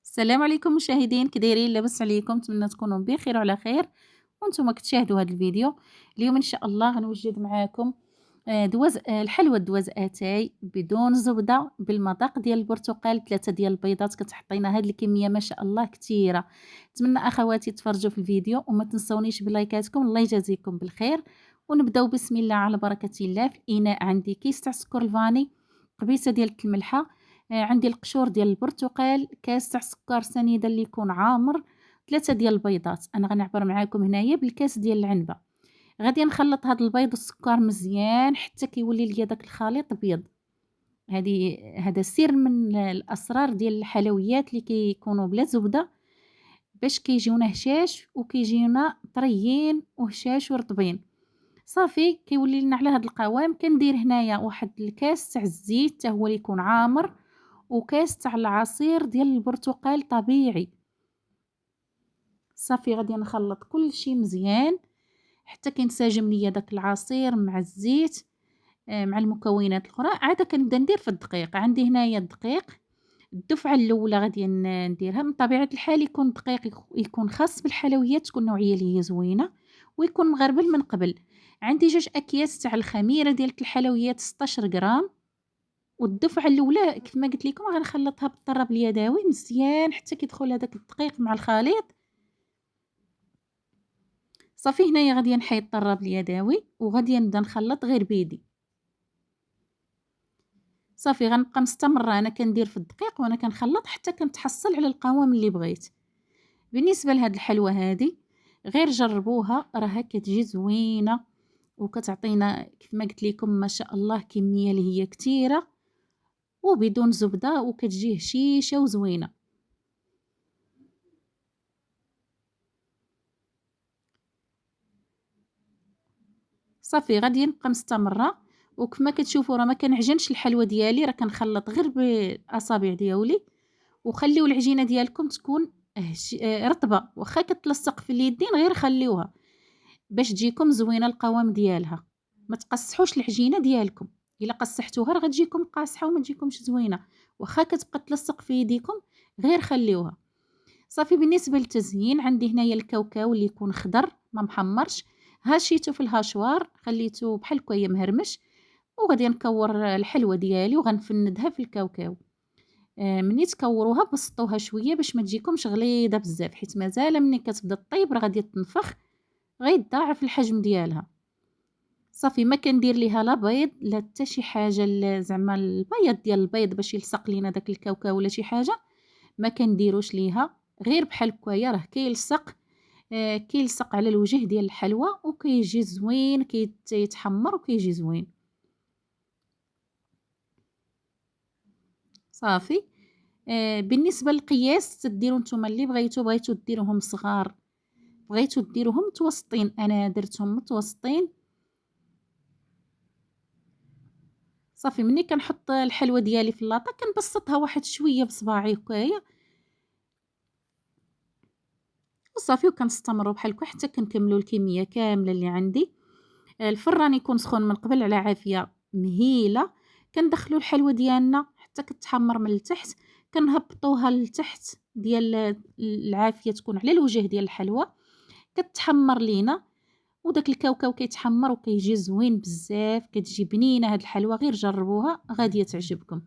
السلام عليكم مشاهدين، كي دايرين؟ لاباس عليكم؟ نتمنى تكونوا بخير وعلى خير وانتم كتشاهدوا هذا الفيديو. اليوم ان شاء الله غنوجد معاكم دواز الحلوى الدواز اتاي بدون زبده بالمذاق ديال البرتقال، 3 ديال البيضات كتحطينا هاد الكميه ما شاء الله كثيره. نتمنى اخواتي تفرجوا في الفيديو وما تنسونيش بلايكاتكم، الله يجازيكم بالخير. ونبداو بسم الله على بركه الله. في الاناء عندي كيس تاع السكر الفاني، قبيصه ديال الملحه، عندي القشور ديال البرتقال، كاس تاع السكر سنيده اللي يكون عامر، 3 ديال البيضات. انا غنعبر معاكم هنايا بالكاس ديال العنبه. غادي نخلط هاد البيض والسكر مزيان حتى كيولي ليا داك الخليط بيض. هذا سر من الاسرار ديال الحلويات اللي كيكونوا بلا زبده، باش كيجيونا هشاش وكيجيونا طريين وهشاش ورطبين. صافي كيولي لنا على هاد القوام. كندير هنايا واحد الكاس تاع الزيت حتى هو اللي يكون عامر، وكاس تاع العصير ديال البرتقال طبيعي. صافي غادي نخلط كل شيء مزيان حتى كينسجم ليا داك العصير مع الزيت، مع المكونات الاخرى. عاده كنبدا ندير في الدقيق. عندي هنايا الدقيق، الدفعه الاولى غادي نديرها. من طبيعه الحال يكون الدقيق يكون خاص بالحلويات، تكون نوعيه اللي هي زوينه ويكون مغربل من قبل. عندي 2 اكياس تاع الخميره ديال الحلويات 16 غرام. والدفعة الأولى كيف ما قلت لكم غنخلطها بالطراب اليدوي مزيان حتى كيدخل هذاك الدقيق مع الخليط. صافي هنايا غادي نحيد الطراب اليدوي وغادي نبدا نخلط غير بيدي. صافي غنبقى مستمره انا كندير في الدقيق وانا كنخلط حتى كنتحصل على القوام اللي بغيت. بالنسبه لهاد الحلوه هادي غير جربوها، راها كتجي زوينه وكتعطينا كيف ما قلت لكم ما شاء الله كميه اللي هي كثيره وبدون زبده وكتجي هشيشه وزوينه. صافي غادي نبقى مستمره. وكما كتشوفوا راه ما كنعجنش الحلوى ديالي، راه كنخلط غير بالاصابع ديالي. وخليو العجينه ديالكم تكون رطبه، واخا كتلصق في اليدين غير خليوها باش تجيكم زوينه القوام ديالها. ما تقصحوش العجينه ديالكم، الا قصحتوها راه غتجيكم قاصحه وما تجيكمش زوينه. واخا كتبقى تلصق في يديكم غير خليوها. صافي بالنسبه للتزيين عندي هنايا الكاوكاو اللي يكون خضر ما محمرش، هاشيته في الهاشوار خليته بحال هكايا مهرمش. وغادي نكور الحلوه ديالي وغنفندها في الكاوكاو. مني تكوروها بسطوها شويه باش ما تجيكمش غليظه بزاف، حيت مازال ملي كتبدا طيب راه غادي تنفخ غيتضاعف الحجم ديالها. صافي ما كندير ليها لا بيض لا حتى شي حاجه، زعما البياض ديال البيض باش يلصق لينا داك الكاوكاو ولا شي حاجه ما كنديروش ليها. غير بحال هكايا راه كيلصق، كيلصق على الوجه ديال الحلوى وكيجي زوين، كيتحمر وكيجي زوين. صافي بالنسبه للقياس تديروا نتوما اللي بغيتو ديروهم صغار، بغيتو ديروهم متوسطين، انا درتهم متوسطين. صافي ملي كنحط الحلوى ديالي في اللاطه كنبسطها واحد شويه بصباعي هكايا وصافي. وكنستمروا بحال هكا حتى كنكملوا الكميه كامله اللي عندي. الفران يكون سخون من قبل على عافيه مهيله. كندخلوا الحلوى ديالنا حتى كتحمر من التحت، كنهبطوها للتحت ديال العافيه تكون على الوجه ديال الحلوى كتحمر لينا. وداك الكاوكاو كيتحمر وكيجي زوين بزاف، كتجي بنينه هاد الحلوى. غير جربوها غادي تعجبكم.